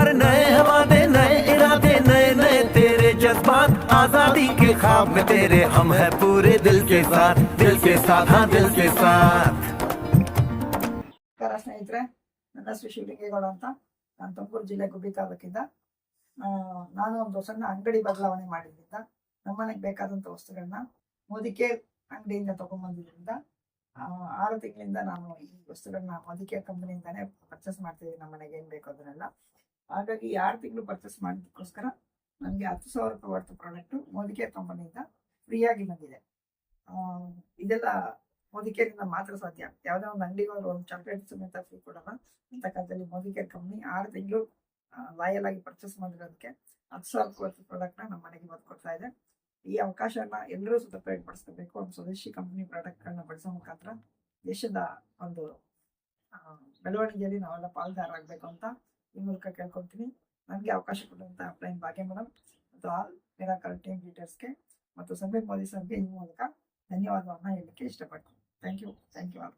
अरे नए हवाले नए इरादे नए नए तेरे जज्बात, आजादी के ख्वाब में तेरे हम है पूरे दिल के साथ, दिल के साथ, हाँ दिल के साथ. ಸ್ನೇಹಿತರೆ, ನನ್ನ ಹೆಸರು ಶಿವಲಿಂಗೇಗೌಡ ಅಂತ. ನಾನು ತುಮಕೂರು ಜಿಲ್ಲೆ ಗುಬ್ಬಿ ತಾಲೂಕಿಂದ. ನಾನು ಒಂದು ಸಣ್ಣ ಅಂಗಡಿ ಬದಲಾವಣೆ ಮಾಡಿದ್ರಿಂದ ನಮ್ಮನೆಗೆ ಬೇಕಾದಂಥ ವಸ್ತುಗಳನ್ನ ಮೋದಿಕೇರ್ ಅಂಗಡಿಯಿಂದ ತಗೊಂಡ್ಬಂದಿದ್ರಿಂದ 6 ತಿಂಗಳಿಂದ ನಾನು ಈ ವಸ್ತುಗಳನ್ನ ಮೋದಿಕೇರ್ ಕಂಪನಿಯಿಂದಾನೇ ಪರ್ಚೇಸ್ ಮಾಡ್ತಿದ್ದೀನಿ. ನಮ್ಮನೆಗೆ ಏನು ಬೇಕು ಅದನ್ನೆಲ್ಲ. ಹಾಗಾಗಿ 6 ತಿಂಗಳು ಪರ್ಚೇಸ್ ಮಾಡೋದಕ್ಕೋಸ್ಕರ ನನಗೆ 10,000 ರೂಪಾಯಿ ವರ್ತು ಪ್ರಾಡಕ್ಟು ಮೋದಿಕೇರ್ ಕಂಪನಿಯಿಂದ ಫ್ರೀಯಾಗಿ ಬಂದಿದೆ. ಇದೆಲ್ಲ ಮೋದಿಕೇರಿಂದ ಮಾತ್ರ ಸಾಧ್ಯ. ಯಾವುದೇ ಒಂದು ಅಂಗಡಿಗೆ ಹೋದ್ರೆ ಒಂದು ಚಾಕ್ಲೇಟ್ ಸಮೇತ ಫ್ರೀ ಕೊಡಲ್ಲ. ಅಂತಕ್ಕಂಥಲ್ಲಿ ಮೋದಿಕೇರ್ ಕಂಪ್ನಿ 6 ತಿಂಗಳು ಲಾಯಲ್ ಆಗಿ ಪರ್ಚೇಸ್ ಮಾಡಿರೋದಕ್ಕೆ 10,000 ವರ್ತು ಪ್ರಾಡಕ್ಟ್ನ ನಮ್ಮ ಮನೆಗೆ ಬರ್ಕೊಡ್ತಾ ಇದೆ. ಈ ಅವಕಾಶನ ಎಲ್ಲರೂ ಸದುಪಯೋಗಪಡಿಸ್ಕೋಬೇಕು. ಒಂದು ಸ್ವದೇಶಿ ಕಂಪ್ನಿ ಪ್ರಾಡಕ್ಟ್ಗಳನ್ನ ಬಳಸೋ ಮುಖಾಂತರ ದೇಶದ ಒಂದು ಬೆಳವಣಿಗೆಯಲ್ಲಿ ನಾವೆಲ್ಲ ಪಾಲ್ದಾರರಾಗಬೇಕು ಅಂತ ಈ ಮೂಲಕ ಕೇಳ್ಕೊಳ್ತೀನಿ. ನನಗೆ ಅವಕಾಶ ಕೊಡುವಂಥ ಅಪ್ಲೈನ್ ಭಾಗ್ಯ ಮೇಡಮ್ ಮತ್ತು ಆಲ್ ಮಿರಾಕಲ್ ಟೀಮ್ ಲೀಡರ್ಸ್ಗೆ ಮತ್ತು ಸಂದೀಪ್ ಮೋದಿ ಸರ್ಗೆ ಈ ಮೂಲಕ ಧನ್ಯವಾದವನ್ನು ಹೇಳಲಿಕ್ಕೆ ಇಷ್ಟಪಡ್ತೀನಿ. Thank you all.